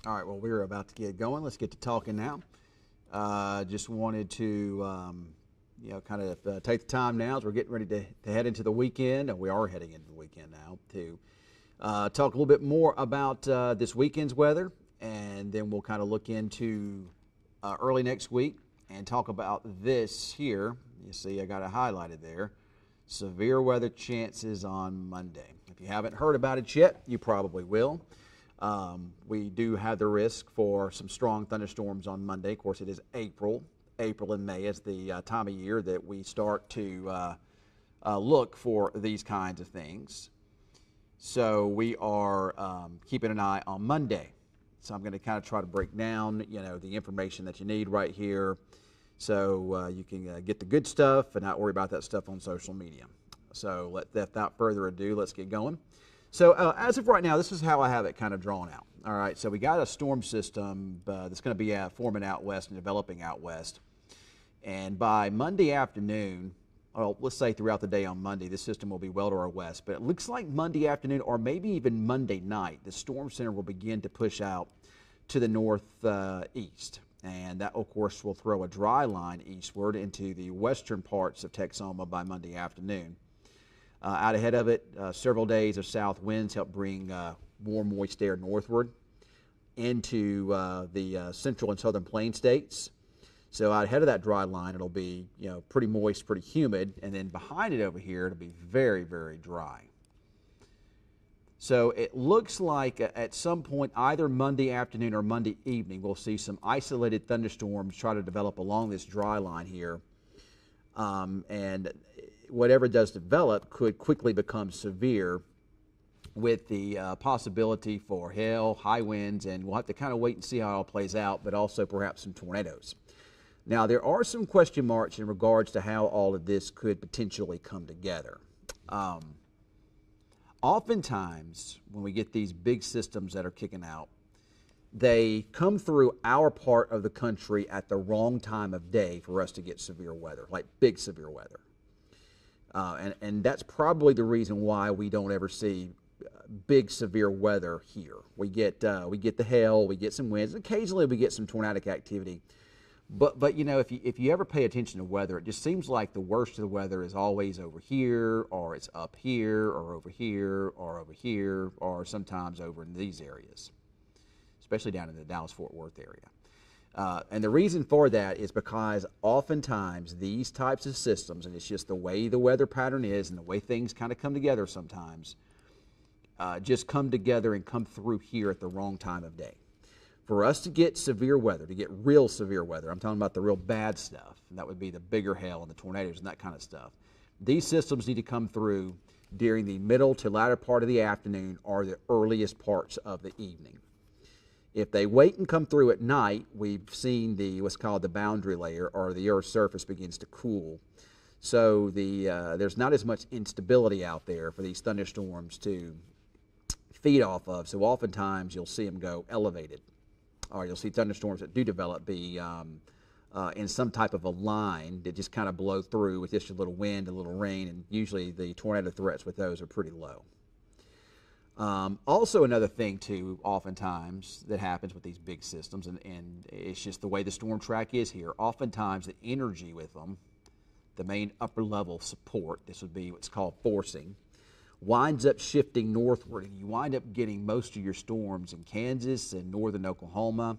All right, well, we're about to get going. Let's get to talking now. Just wanted to, kind of take the time now as we're getting ready to head into the weekend, and we are heading into the weekend now, to talk a little bit more about this weekend's weather, and then we'll kind of look into early next week and talk about this here. You see, I got it highlighted there. Severe weather chances on Monday. If you haven't heard about it yet, you probably will. We do have the risk for some strong thunderstorms on Monday. Of course, it is April. April and May is the time of year that we start to look for these kinds of things. So we are keeping an eye on Monday. So I'm going to kind of try to break down, the information that you need right here, so you can get the good stuff and not worry about that stuff on social media. So without further ado, let's get going. So as of right now, this is how I have it kind of drawn out. All right, so we got a storm system that's going to be forming out west and developing out west. And by Monday afternoon, well, let's say throughout the day on Monday, this system will be well to our west. But it looks like Monday afternoon or maybe even Monday night, the storm center will begin to push out to the northeast. And that, of course, will throw a dry line eastward into the western parts of Texoma by Monday afternoon. Out ahead of it, several days of south winds help bring warm, moist air northward into the central and southern plain states. So out ahead of that dry line, it'll be pretty moist, pretty humid, and then behind it over here, it'll be very, very dry. So it looks like at some point, either Monday afternoon or Monday evening, we'll see some isolated thunderstorms try to develop along this dry line here. And whatever does develop could quickly become severe with the possibility for hail, high winds, and we'll have to kind of wait and see how it all plays out, but also perhaps some tornadoes. Now, there are some question marks in regards to how all of this could potentially come together. Oftentimes, when we get these big systems that are kicking out, they come through our part of the country at the wrong time of day for us to get severe weather, like big severe weather. And that's probably the reason why we don't ever see big severe weather here. We get the hail, we get some winds, occasionally we get some tornadic activity. But if you ever pay attention to weather, it just seems like the worst of the weather is always over here, or it's up here, or over here, or over here, or sometimes over in these areas, especially down in the Dallas-Fort Worth area. And the reason for that is because oftentimes these types of systems, and it's just the way the weather pattern is and the way things kind of come together sometimes, just come together and come through here at the wrong time of day. For us to get severe weather, to get real severe weather, I'm talking about the real bad stuff, and that would be the bigger hail and the tornadoes and that kind of stuff. These systems need to come through during the middle to latter part of the afternoon or the earliest parts of the evening. If they wait and come through at night, we've seen what's called the boundary layer, or the Earth's surface begins to cool. So there's not as much instability out there for these thunderstorms to feed off of. So oftentimes you'll see them go elevated, or you'll see thunderstorms that do develop be in some type of a line that just kind of blow through with just a little wind, a little rain, and usually the tornado threats with those are pretty low. Also, another thing too, oftentimes that happens with these big systems, and it's just the way the storm track is here. Oftentimes, the energy with them, the main upper level support, this would be what's called forcing, winds up shifting northward, and you wind up getting most of your storms in Kansas and northern Oklahoma.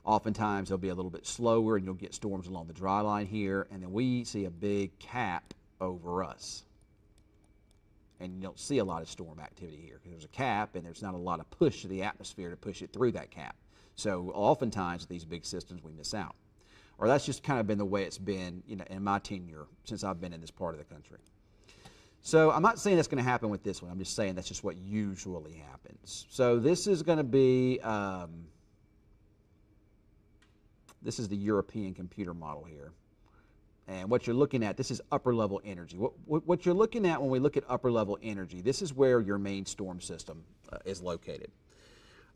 Oftentimes, they'll be a little bit slower, and you'll get storms along the dry line here, and then we see a big cap over us. And you don't see a lot of storm activity here because there's a cap and there's not a lot of push to the atmosphere to push it through that cap. So oftentimes with these big systems we miss out. Or that's just kind of been the way it's been in my tenure since I've been in this part of the country. So I'm not saying that's going to happen with this one. I'm just saying that's just what usually happens. So this is going to be, this is the European computer model here. And what you're looking at, this is upper level energy. What you're looking at when we look at upper level energy, this is where your main storm system is located.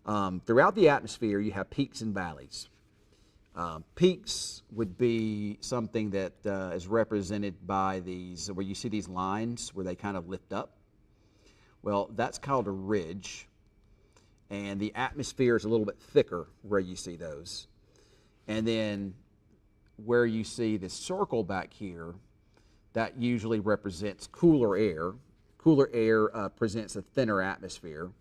Throughout the atmosphere, you have peaks and valleys. Peaks would be something that is represented by these, where you see these lines where they kind of lift up. Well, that's called a ridge. and the atmosphere is a little bit thicker where you see those. And then where you see this circle back here, that usually represents cooler air. Cooler air presents a thinner atmosphere.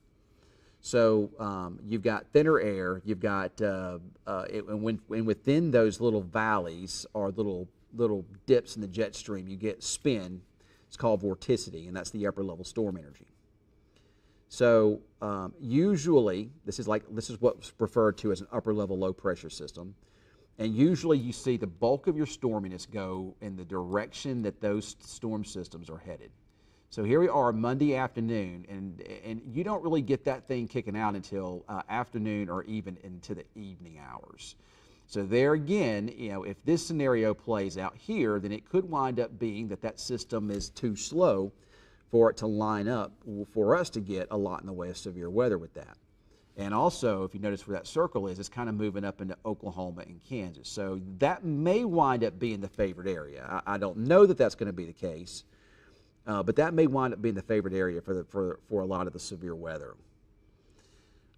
So you've got thinner air, you've got, and within those little valleys are little dips in the jet stream, you get spin. It's called vorticity, and that's the upper level storm energy. So usually, this is what's referred to as an upper level low pressure system. And usually you see the bulk of your storminess go in the direction that those storm systems are headed. So here we are Monday afternoon, and you don't really get that thing kicking out until afternoon or even into the evening hours. So there again, if this scenario plays out here, then it could wind up being that system is too slow for it to line up for us to get a lot in the way of severe weather with that. And also, if you notice where that circle is, it's kind of moving up into Oklahoma and Kansas. So that may wind up being the favored area. I don't know that that's going to be the case. But that may wind up being the favorite area for a lot of the severe weather.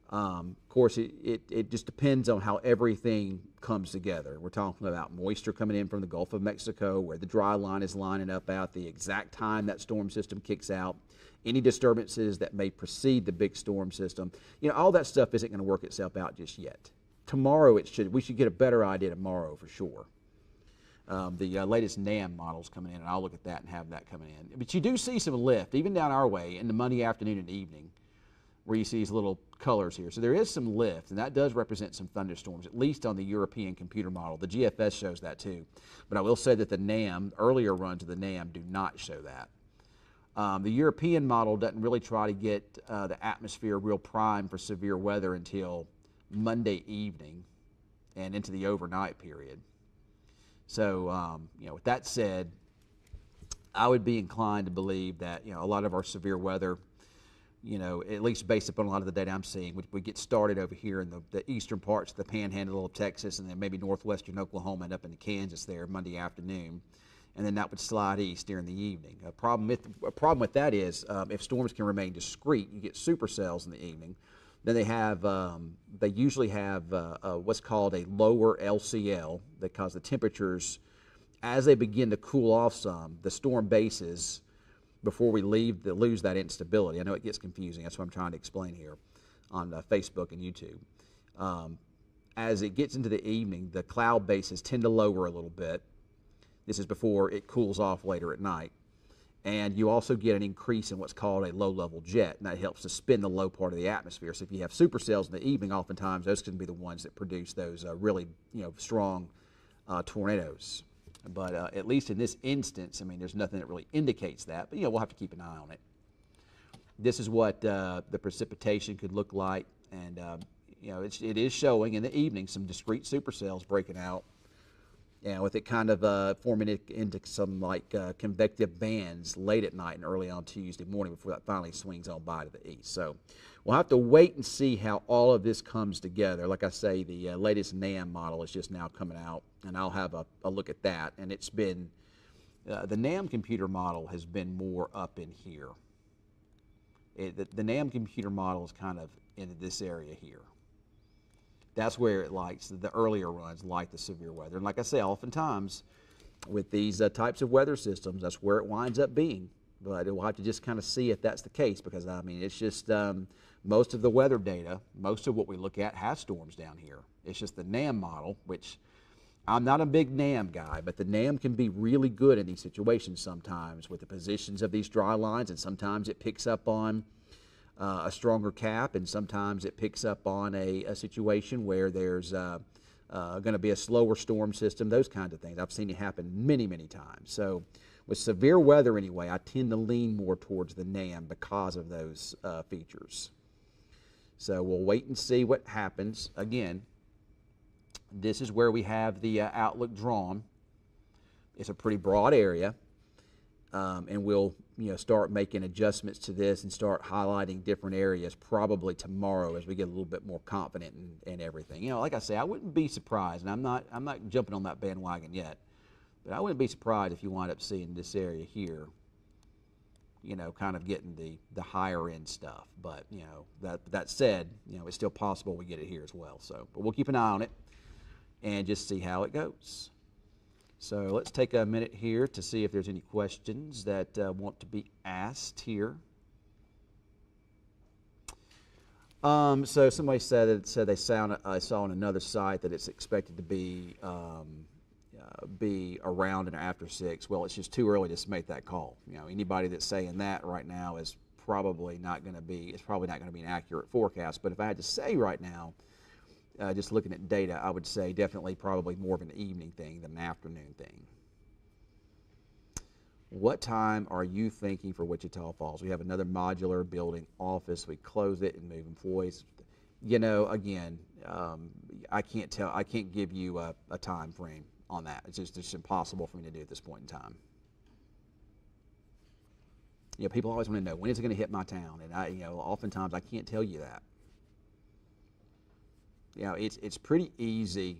Of course, it just depends on how everything comes together. We're talking about moisture coming in from the Gulf of Mexico, where the dry line is lining up out, the exact time that storm system kicks out, any disturbances that may precede the big storm system. All that stuff isn't going to work itself out just yet. Tomorrow we should get a better idea tomorrow for sure. The latest NAM models coming in, and I'll look at that and have that coming in. But you do see some lift, even down our way, in the Monday afternoon and evening, where you see these little colors here. So there is some lift, and that does represent some thunderstorms, at least on the European computer model. The GFS shows that too. But I will say that the NAM, earlier runs of the NAM, do not show that. The European model doesn't really try to get the atmosphere real prime for severe weather until Monday evening and into the overnight period. So, with that said, I would be inclined to believe that, a lot of our severe weather, at least based upon a lot of the data I'm seeing, would get started over here in the eastern parts of the panhandle of Texas, and then maybe northwestern Oklahoma and up into Kansas there Monday afternoon. And then that would slide east during the evening. A problem with that is if storms can remain discrete, you get supercells in the evening. Then they usually have what's called a lower LCL, because the temperatures, as they begin to cool off some, the storm bases, before we lose that instability. I know it gets confusing. That's what I'm trying to explain here on Facebook and YouTube. As it gets into the evening, the cloud bases tend to lower a little bit. This is before it cools off later at night. And you also get an increase in what's called a low-level jet, and that helps to spin the low part of the atmosphere. So if you have supercells in the evening, oftentimes those can be the ones that produce those really strong tornadoes. But at least in this instance, there's nothing that really indicates that, but we'll have to keep an eye on it. This is what the precipitation could look like, and it is showing in the evening some discrete supercells breaking out. With it kind of forming it into some convective bands late at night and early on Tuesday morning before that finally swings on by to the east. So we'll have to wait and see how all of this comes together. Like I say, the latest NAM model is just now coming out, and I'll have a look at that. And it's been, the NAM computer model has been more up in here. The NAM computer model is kind of in this area here. That's where it likes, the earlier runs like the severe weather. And like I say, oftentimes with these types of weather systems, that's where it winds up being. But we'll have to just kind of see if that's the case, because it's just most of the weather data, most of what we look at has storms down here. It's just the NAM model, which I'm not a big NAM guy, but the NAM can be really good in these situations sometimes with the positions of these dry lines, and sometimes it picks up on a stronger cap, and sometimes it picks up on a situation where there's going to be a slower storm system, those kinds of things. I've seen it happen many, many times. So with severe weather anyway, I tend to lean more towards the NAM because of those features. So we'll wait and see what happens. Again, this is where we have the outlook drawn. It's a pretty broad area, and we'll start making adjustments to this and start highlighting different areas probably tomorrow as we get a little bit more confident in everything. Like I say, I wouldn't be surprised, and I'm not jumping on that bandwagon yet, but I wouldn't be surprised if you wind up seeing this area here kind of getting the higher end stuff. But that said, it's still possible we get it here as well. So, but we'll keep an eye on it and just see how it goes. So let's take a minute here to see if there's any questions that want to be asked here. So somebody said they saw on another site that it's expected to be around and after 6. Well, it's just too early to make that call. Anybody that's saying that right now is probably not going to be an accurate forecast. But if I had to say right now, just looking at data, I would say definitely probably more of an evening thing than an afternoon thing. What time are you thinking for Wichita Falls? We have another modular building office. We close it and move employees. Again, I can't give you a time frame on that. It's just impossible for me to do at this point in time. People always want to know, when is it going to hit my town? And oftentimes I can't tell you that. It's pretty easy.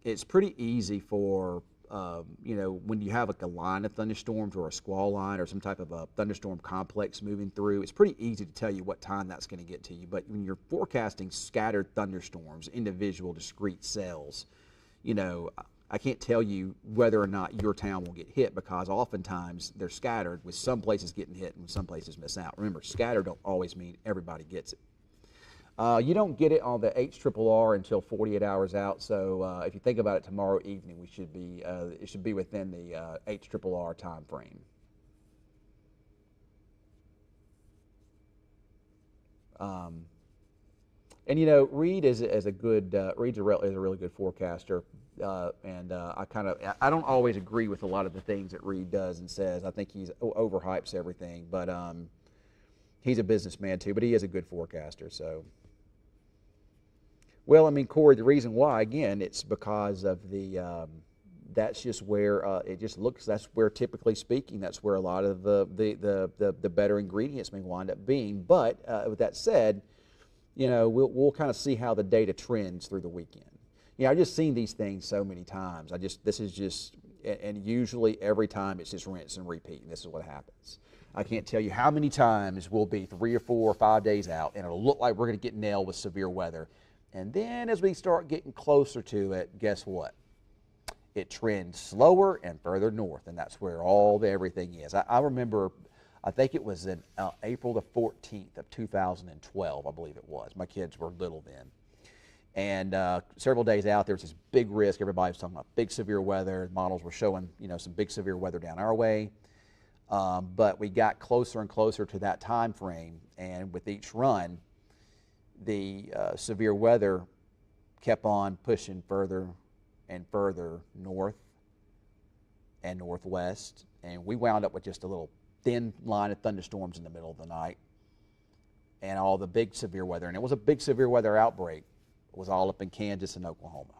It's pretty easy for when you have like a line of thunderstorms or a squall line or some type of a thunderstorm complex moving through. It's pretty easy to tell you what time that's going to get to you. But when you're forecasting scattered thunderstorms, individual discrete cells, I can't tell you whether or not your town will get hit, because oftentimes they're scattered, with some places getting hit and some places miss out. Remember, scattered don't always mean everybody gets it. You don't get it on the HRRR until 48 hours out. So if you think about it, tomorrow evening it should be within the HRRR time frame. And Reed is a good Reed's a really good forecaster, and I don't always agree with a lot of the things that Reed does and says. I think he's overhypes everything, but he's a businessman too. But he is a good forecaster. So. Well, Corey, the reason why, again, it's because of that's just where it just looks. That's where, typically speaking, that's where a lot of the better ingredients may wind up being. But with that said, we'll kind of see how the data trends through the weekend. I've just seen these things so many times. And usually every time it's just rinse and repeat, and this is what happens. I can't tell you how many times we'll be 3 or 4 or 5 days out, and it'll look like we're going to get nailed with severe weather. And then as we start getting closer to it, guess what? It trends slower and further north, and that's where everything is. I remember, I think it was in April the 14th of 2012, I believe it was. My kids were little then. And several days out, there was this big risk. Everybody was talking about big severe weather. Models were showing, some big severe weather down our way. But we got closer and closer to that time frame, and with each run, the severe weather kept on pushing further and further north and northwest, and we wound up with just a little thin line of thunderstorms in the middle of the night, and all the big severe weather. And it was a big severe weather outbreak. It was all up in Kansas and Oklahoma.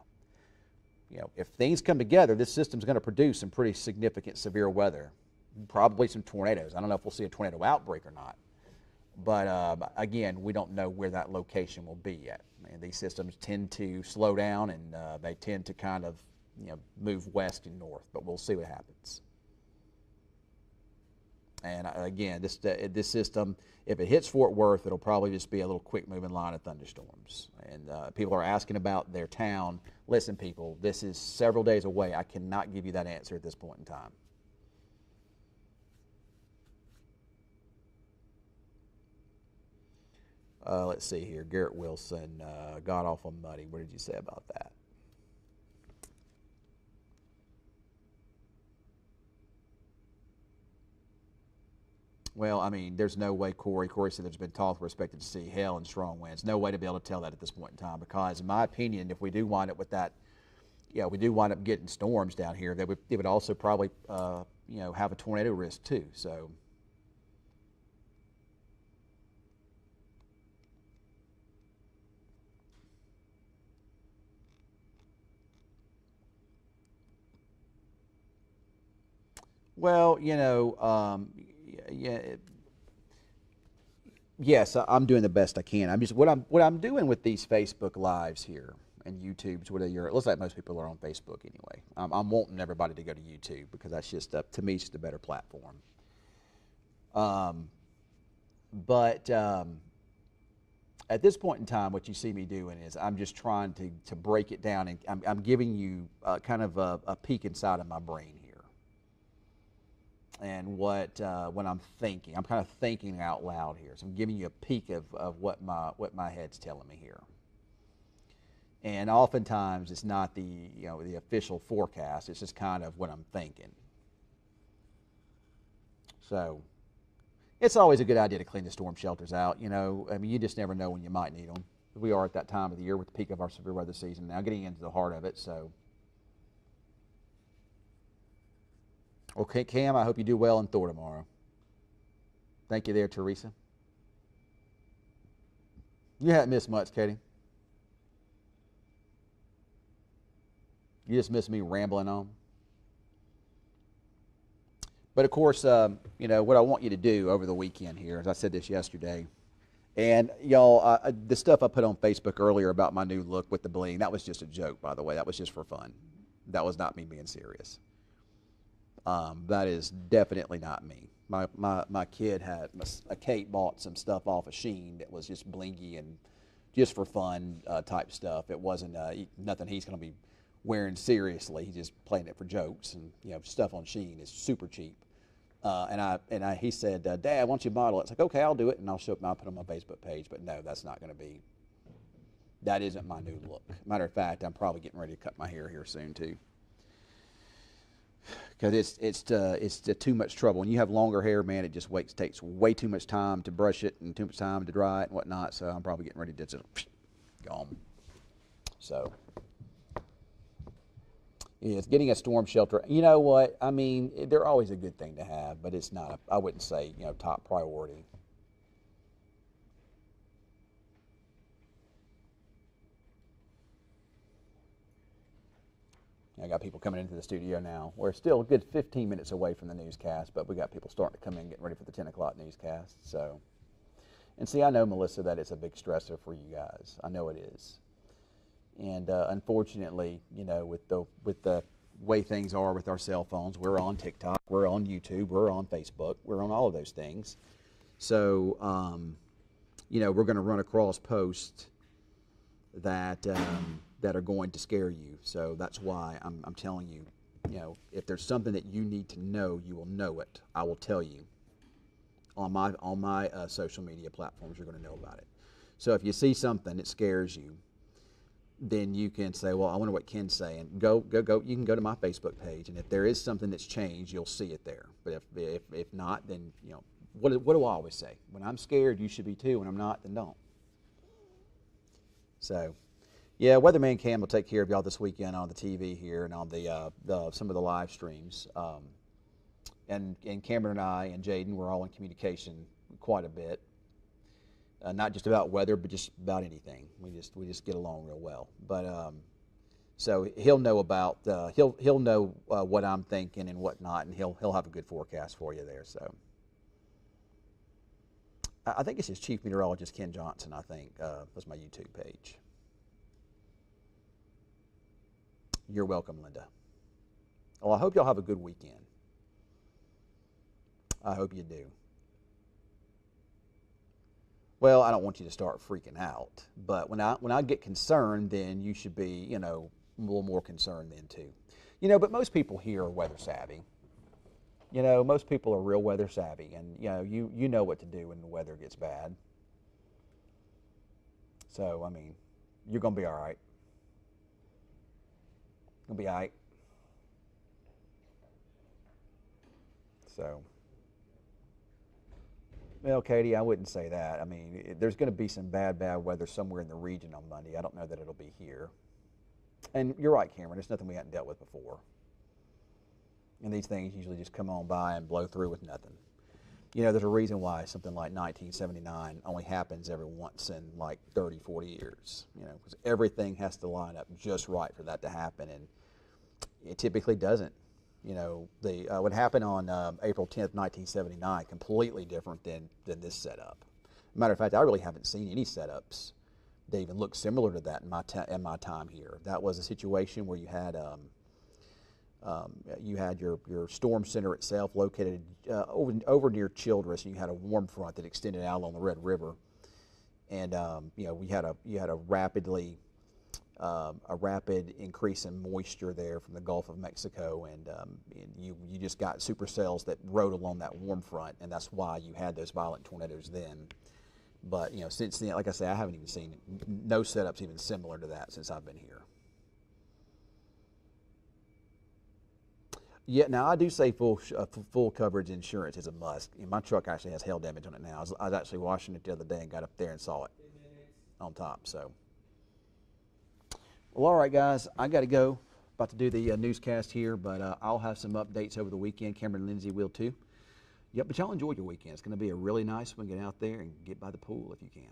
If things come together, this system's going to produce some pretty significant severe weather, probably some tornadoes. I don't know if we'll see a tornado outbreak or not. But again, we don't know where that location will be yet. And these systems tend to slow down, and they tend to kind of move west and north. But we'll see what happens. And again, this system, if it hits Fort Worth, it'll probably just be a little quick moving line of thunderstorms. And people are asking about their town. Listen, people, this is several days away. I cannot give you that answer at this point in time. Let's see here. Garrett Wilson, God awful muddy. What did you say about that? Well, there's no way, Corey said there's been talk we're expected to see hail and strong winds. No way to be able to tell that at this point in time, because in my opinion, if we do wind up with that, we do wind up getting storms down here, it would also probably, have a tornado risk too. So. Well, yes, I'm doing the best I can. What I'm doing with these Facebook Lives here. and YouTube's where you're. It looks like most people are on Facebook anyway. I'm wanting everybody to go to YouTube because that's just to me it's just a better platform. But at this point in time, what you see me doing is I'm just trying to break it down, and I'm giving you kind of a peek inside of my brain here, and what I'm thinking. I'm kind of thinking out loud here, so I'm giving you a peek of what my head's telling me here. And oftentimes it's not the official forecast. It's just kind of what I'm thinking. So it's always a good idea to clean the storm shelters out. I mean, you just never know when you might need them. We are at that time of the year with the peak of our severe weather season now, getting into the heart of it. So, okay, Cam, I hope you do well in Thor tomorrow. Thank you there, Teresa. You haven't missed much, Katie. You just missed me rambling on. But of course, what I want you to do over the weekend here, as I said this yesterday, and y'all, the stuff I put on Facebook earlier about my new look with the bling, that was just a joke, by the way. That was just for fun. That was not me being serious. That is definitely not me. My kid Kate bought some stuff off of Shein that was just blingy and just for fun type stuff. It wasn't nothing he's going to be wearing seriously. He's just playing it for jokes, and stuff on Shein is super cheap. He said, Dad, why don't you model it? It's like, okay, I'll do it, and I'll put it on my Facebook page. But no, that's not going to be. That isn't my new look. Matter of fact, I'm probably getting ready to cut my hair here soon too, because it's too much trouble. When you have longer hair, man, it just takes way too much time to brush it and too much time to dry it and whatnot. So I'm probably getting ready to just gone. So. It's getting a storm shelter. You know what? I mean, they're always a good thing to have, but it's not. I wouldn't say top priority. I got people coming into the studio now. We're still a good 15 minutes away from the newscast, but we got people starting to come in, getting ready for the 10 o'clock newscast. So, and see, I know, Melissa, that it's a big stressor for you guys. I know it is. And unfortunately, with the way things are with our cell phones, we're on TikTok, we're on YouTube, we're on Facebook, we're on all of those things. So, we're going to run across posts that are going to scare you. So that's why I'm telling you, if there's something that you need to know, you will know it. I will tell you on my social media platforms. You're going to know about it. So if you see something that scares you, then you can say, well, I wonder what Ken's saying. Go. You can go to my Facebook page, and if there is something that's changed, you'll see it there. But if not, then what do I always say? When I'm scared, you should be too. When I'm not, then don't. So, yeah, Weatherman Cam will take care of y'all this weekend on the TV here and on the some of the live streams. And Cameron and I and Jaden, we're all in communication quite a bit. Not just about weather, but just about anything. We just get along real well. But so he'll know about he'll know what I'm thinking and whatnot, and he'll have a good forecast for you there. So I think it's his Chief Meteorologist Ken Johnson. I think that's my YouTube page. You're welcome, Linda. Well, I hope y'all have a good weekend. I hope you do. Well, I don't want you to start freaking out, but when I get concerned, then you should be, a little more concerned then too. But most people here are weather savvy. Most people are real weather savvy, and you know what to do when the weather gets bad. So, I mean, you're going to be all right. You'll be all right. So, well, Katie, I wouldn't say that. I mean, there's going to be some bad weather somewhere in the region on Monday. I don't know that it'll be here. And you're right, Cameron. It's nothing we hadn't dealt with before. And these things usually just come on by and blow through with nothing. There's a reason why something like 1979 only happens every once in like 30, 40 years. Because everything has to line up just right for that to happen, and it typically doesn't. What happened on April 10th, 1979, completely different than this setup. Matter of fact, I really haven't seen any setups they even look similar to that in my time here. That was a situation where you had your storm center itself located over near Childress, and you had a warm front that extended out along the Red River, and you had a rapid increase in moisture there from the Gulf of Mexico, and you just got supercells that rode along that warm front, and that's why you had those violent tornadoes then. But since then, like I say, I haven't even seen no setups even similar to that since I've been here. Yeah, now I do say full coverage insurance is a must. My truck actually has hail damage on it now. I was actually washing it the other day and got up there and saw it on top. So, well, all right, guys, I got to go. About to do the newscast here, but I'll have some updates over the weekend. Cameron and Lindsay will too. Yep, but y'all enjoy your weekend. It's going to be a really nice one. Get out there and get by the pool if you can.